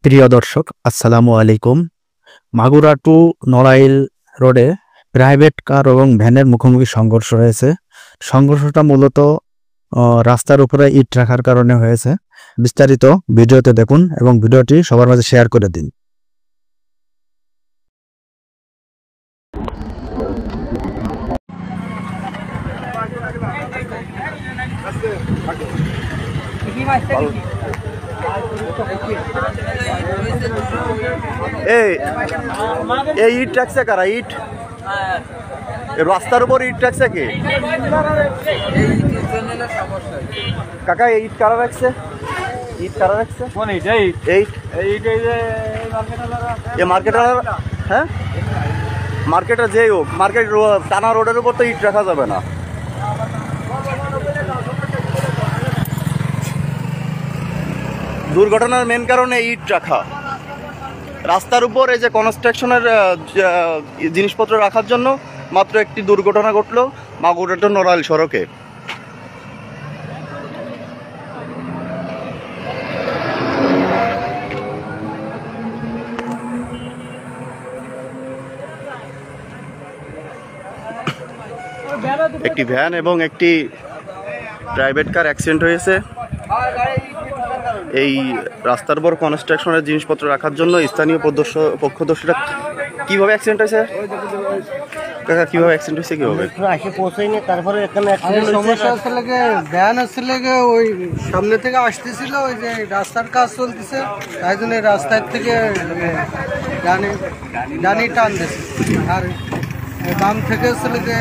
প্রিয় দর্শক, আসসালামু আলাইকুম। মাগুরা টু নড়াইল রোডে প্রাইভেট কার এবং ভ্যানের মুখোমুখি সংঘর্ষ হয়েছে। সংঘর্ষটা মূলত রাস্তার উপরে ইট রাখার কারণে হয়েছে। বিস্তারিত ভিডিওতে দেখুন এবং ভিডিওটি সবার মাঝে শেয়ার করে দিন। এই ইট রাখছে কারা? ইট রাস্তার উপর ইট রাখছে কে? কাকা এই ইট কারা রাখছে? ইট কারা রাখছে? হ্যাঁ, মার্কেটার যেই হোক, মার্কেট টানা রোডের উপর তো ইট রাখা যাবে না। দুর্ঘটনার মেন কারণে ইট রাখা। রাস্তার উপর এই যে কনস্ট্রাকশনের জিনিসপত্র রাখার জন্য মাত্র একটি দুর্ঘটনা ঘটলো মাগুরা টু নড়াইল সড়কে। একটি ভ্যান এবং একটি প্রাইভেট কার অ্যাক্সিডেন্ট হয়েছে। এই রাস্তার উপর কনস্ট্রাকশনের জিনিসপত্র রাখার জন্য স্থানীয় পক্ষদর্শীরা কিভাবে অ্যাক্সিডেন্ট হয়েছে? কাকা কিভাবে অ্যাক্সিডেন্ট হয়েছে? কিভাবে আসে পৌঁছায়নি, তারপরে এখানে সমস্যা হচ্ছে লাগে ভ্যান আসছে লাগে ওই সামনে থেকে আসতেছিল, ওই যে রাস্তার কাজ চলতেছে, তাই জন্য রাস্তার থেকে ডানি টান দিচ্ছে, আর বাম থেকে হচ্ছে লাগে